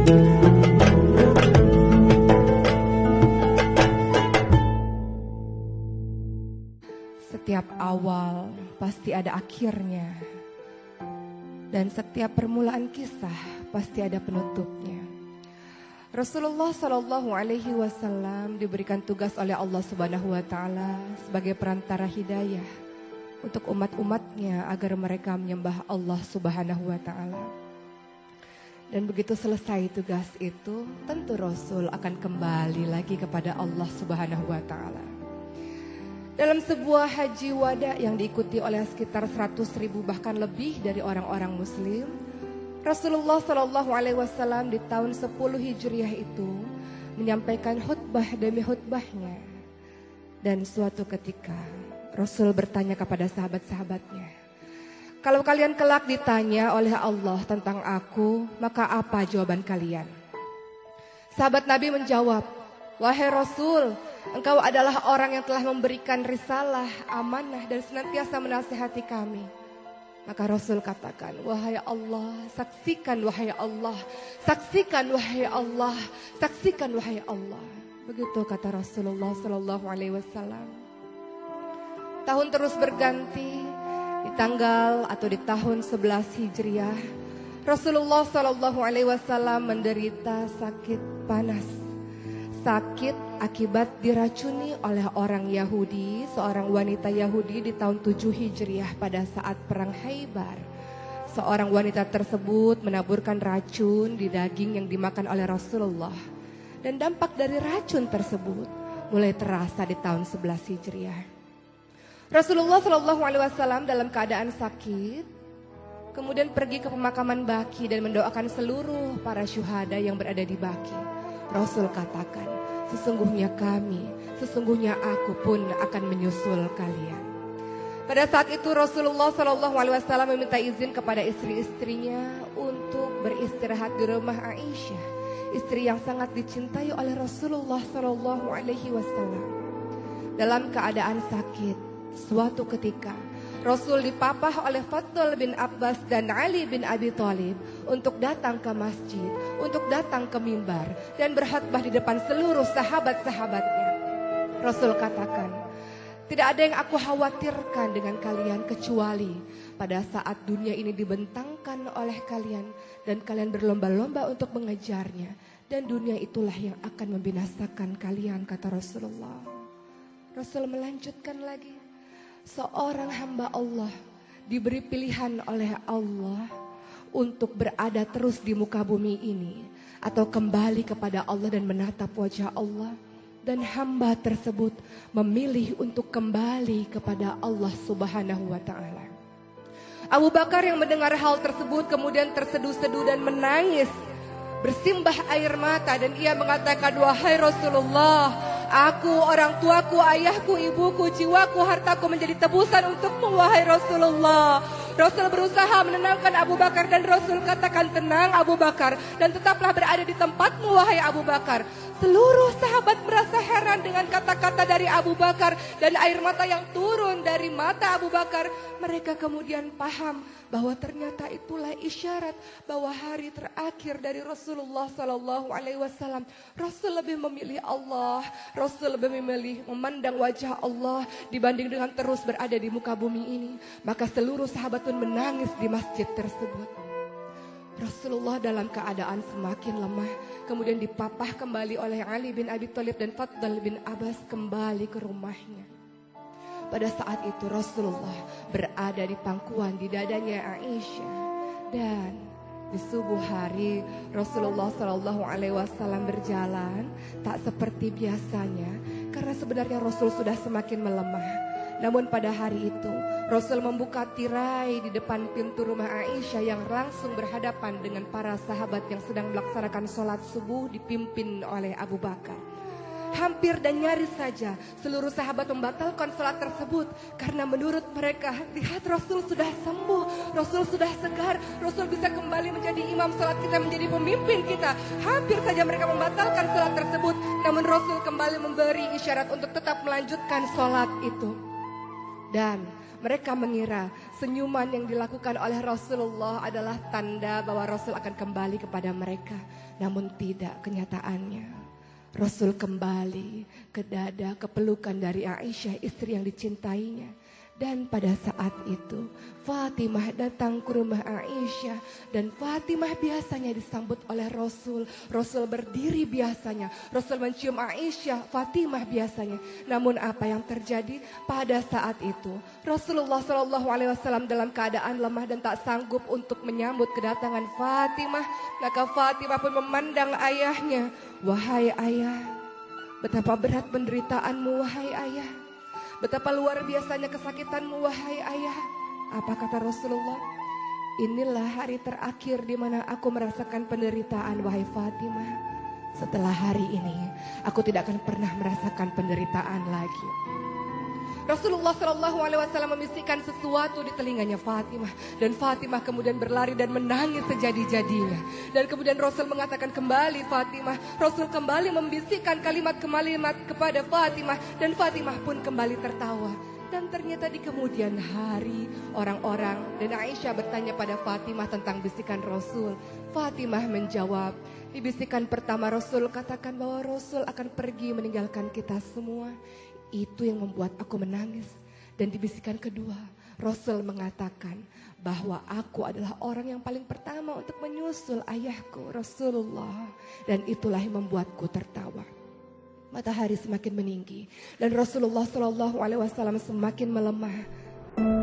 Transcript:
Setiap awal pasti ada akhirnya, dan setiap permulaan kisah pasti ada penutupnya. Rasulullah Shallallahu Alaihi Wasallam diberikan tugas oleh Allah Subhanahu Wa Taala sebagai perantara hidayah untuk umat-umatnya agar mereka menyembah Allah Subhanahu Wa Taala. Dan begitu selesai tugas itu, tentu Rasul akan kembali lagi kepada Allah Subhanahu Wa Taala. Dalam sebuah haji wada yang diikuti oleh sekitar 100.000 bahkan lebih dari orang-orang muslim, Rasulullah Shallallahu Alaihi Wasallam di tahun 10 Hijriah itu menyampaikan khutbah demi khutbahnya. Dan suatu ketika Rasul bertanya kepada sahabat-sahabatnya, kalau kalian kelak ditanya oleh Allah tentang aku, maka apa jawaban kalian? Sahabat Nabi menjawab, wahai Rasul, Engkau adalah orang yang telah memberikan risalah, amanah dan senantiasa menasihati kami. Maka Rasul katakan, wahai Allah, saksikan wahai Allah, saksikan wahai Allah, saksikan wahai Allah. Begitu kata Rasulullah Sallallahu Alaihi Wasallam. Tahun terus berganti, di tanggal atau di tahun 11 Hijriah, Rasulullah Sallallahu Alaihi Wasallam menderita sakit panas. Sakit akibat diracuni oleh orang Yahudi, seorang wanita Yahudi di tahun 7 Hijriah pada saat perang Khaybar. Seorang wanita tersebut menaburkan racun di daging yang dimakan oleh Rasulullah. Dan dampak dari racun tersebut mulai terasa di tahun 11 Hijriah. Rasulullah SAW dalam keadaan sakit, kemudian pergi ke pemakaman Baqi dan mendoakan seluruh para syuhada yang berada di Baqi. Rasul katakan, sesungguhnya kami, sesungguhnya aku pun akan menyusul kalian. Pada saat itu Rasulullah SAW meminta izin kepada istri-istrinya untuk beristirahat di rumah Aisyah, istri yang sangat dicintai oleh Rasulullah SAW. Dalam keadaan sakit, suatu ketika Rasul dipapah oleh Fadl bin Abbas dan Ali bin Abi Thalib untuk datang ke masjid, untuk datang ke mimbar dan berkhutbah di depan seluruh sahabat-sahabatnya. Rasul katakan, tidak ada yang aku khawatirkan dengan kalian kecuali pada saat dunia ini dibentangkan oleh kalian dan kalian berlomba-lomba untuk mengejarnya, dan dunia itulah yang akan membinasakan kalian, kata Rasulullah. Rasul melanjutkan lagi, seorang hamba Allah diberi pilihan oleh Allah untuk berada terus di muka bumi ini atau kembali kepada Allah dan menatap wajah Allah, dan hamba tersebut memilih untuk kembali kepada Allah Subhanahu wa Ta'ala. Abu Bakar yang mendengar hal tersebut kemudian terseduh-seduh dan menangis, bersimbah air mata, dan ia mengatakan, wahai Rasulullah, aku, orang tuaku, ayahku, ibuku, jiwaku, hartaku menjadi tebusan untukmu, wahai Rasulullah. Rasul berusaha menenangkan Abu Bakar dan Rasul katakan, tenang Abu Bakar, dan tetaplah berada di tempatmu, wahai Abu Bakar. Seluruh sahabat merasa heran dengan kata-kata dari Abu Bakar dan air mata yang turun dari mata Abu Bakar. Mereka kemudian paham bahwa ternyata itulah isyarat bahwa hari terakhir dari Rasulullah SAW. Rasul lebih memilih Allah, Rasul lebih memilih memandang wajah Allah dibanding dengan terus berada di muka bumi ini. Maka seluruh sahabat pun menangis di masjid tersebut. Rasulullah dalam keadaan semakin lemah, kemudian dipapah kembali oleh Ali bin Abi Thalib dan Fadl bin Abbas kembali ke rumahnya. Pada saat itu Rasulullah berada di pangkuan di dadanya Aisyah, dan di subuh hari Rasulullah SAW berjalan tak seperti biasanya karena sebenarnya Rasul sudah semakin melemah. Namun pada hari itu Rasul membuka tirai di depan pintu rumah Aisyah yang langsung berhadapan dengan para sahabat yang sedang melaksanakan sholat subuh dipimpin oleh Abu Bakar. Hampir dan nyaris saja seluruh sahabat membatalkan sholat tersebut karena menurut mereka, lihat Rasul sudah sembuh, Rasul sudah segar, Rasul bisa kembali menjadi imam sholat kita, menjadi pemimpin kita. Hampir saja mereka membatalkan sholat tersebut, namun Rasul kembali memberi isyarat untuk tetap melanjutkan sholat itu. Dan Mereka mengira senyuman yang dilakukan oleh Rasulullah adalah tanda bahwa Rasul akan kembali kepada mereka. Namun tidak, kenyataannya Rasul kembali ke dada, ke pelukan dari Aisyah, istri yang dicintainya. Dan pada saat itu Fatimah datang ke rumah Aisyah. Dan Fatimah biasanya disambut oleh Rasul. Rasul berdiri biasanya. Rasul mencium Aisyah, Fatimah biasanya. Namun apa yang terjadi pada saat itu? Rasulullah SAW dalam keadaan lemah dan tak sanggup untuk menyambut kedatangan Fatimah. Maka Fatimah pun memandang ayahnya. Wahai ayah, betapa berat penderitaanmu wahai ayah. Betapa luar biasanya kesakitanmu wahai ayah. Apa kata Rasulullah? Inilah hari terakhir di mana aku merasakan penderitaan wahai Fatimah. Setelah hari ini aku tidak akan pernah merasakan penderitaan lagi. Rasulullah SAW membisikkan sesuatu di telinganya Fatimah. Dan Fatimah kemudian berlari dan menangis sejadi-jadinya. Dan kemudian Rasul mengatakan kembali Fatimah. Rasul kembali membisikkan kalimat-kalimat kepada Fatimah. Dan Fatimah pun kembali tertawa. Dan ternyata di kemudian hari orang-orang dan Aisyah bertanya pada Fatimah tentang bisikan Rasul. Fatimah menjawab, di bisikan pertama Rasul katakan bahwa Rasul akan pergi meninggalkan kita semua. Itu yang membuat aku menangis. Dan di bisikan kedua Rasul mengatakan bahwa aku adalah orang yang paling pertama untuk menyusul ayahku Rasulullah. Dan itulah yang membuatku tertawa. Matahari semakin meninggi dan Rasulullah SAW semakin melemah.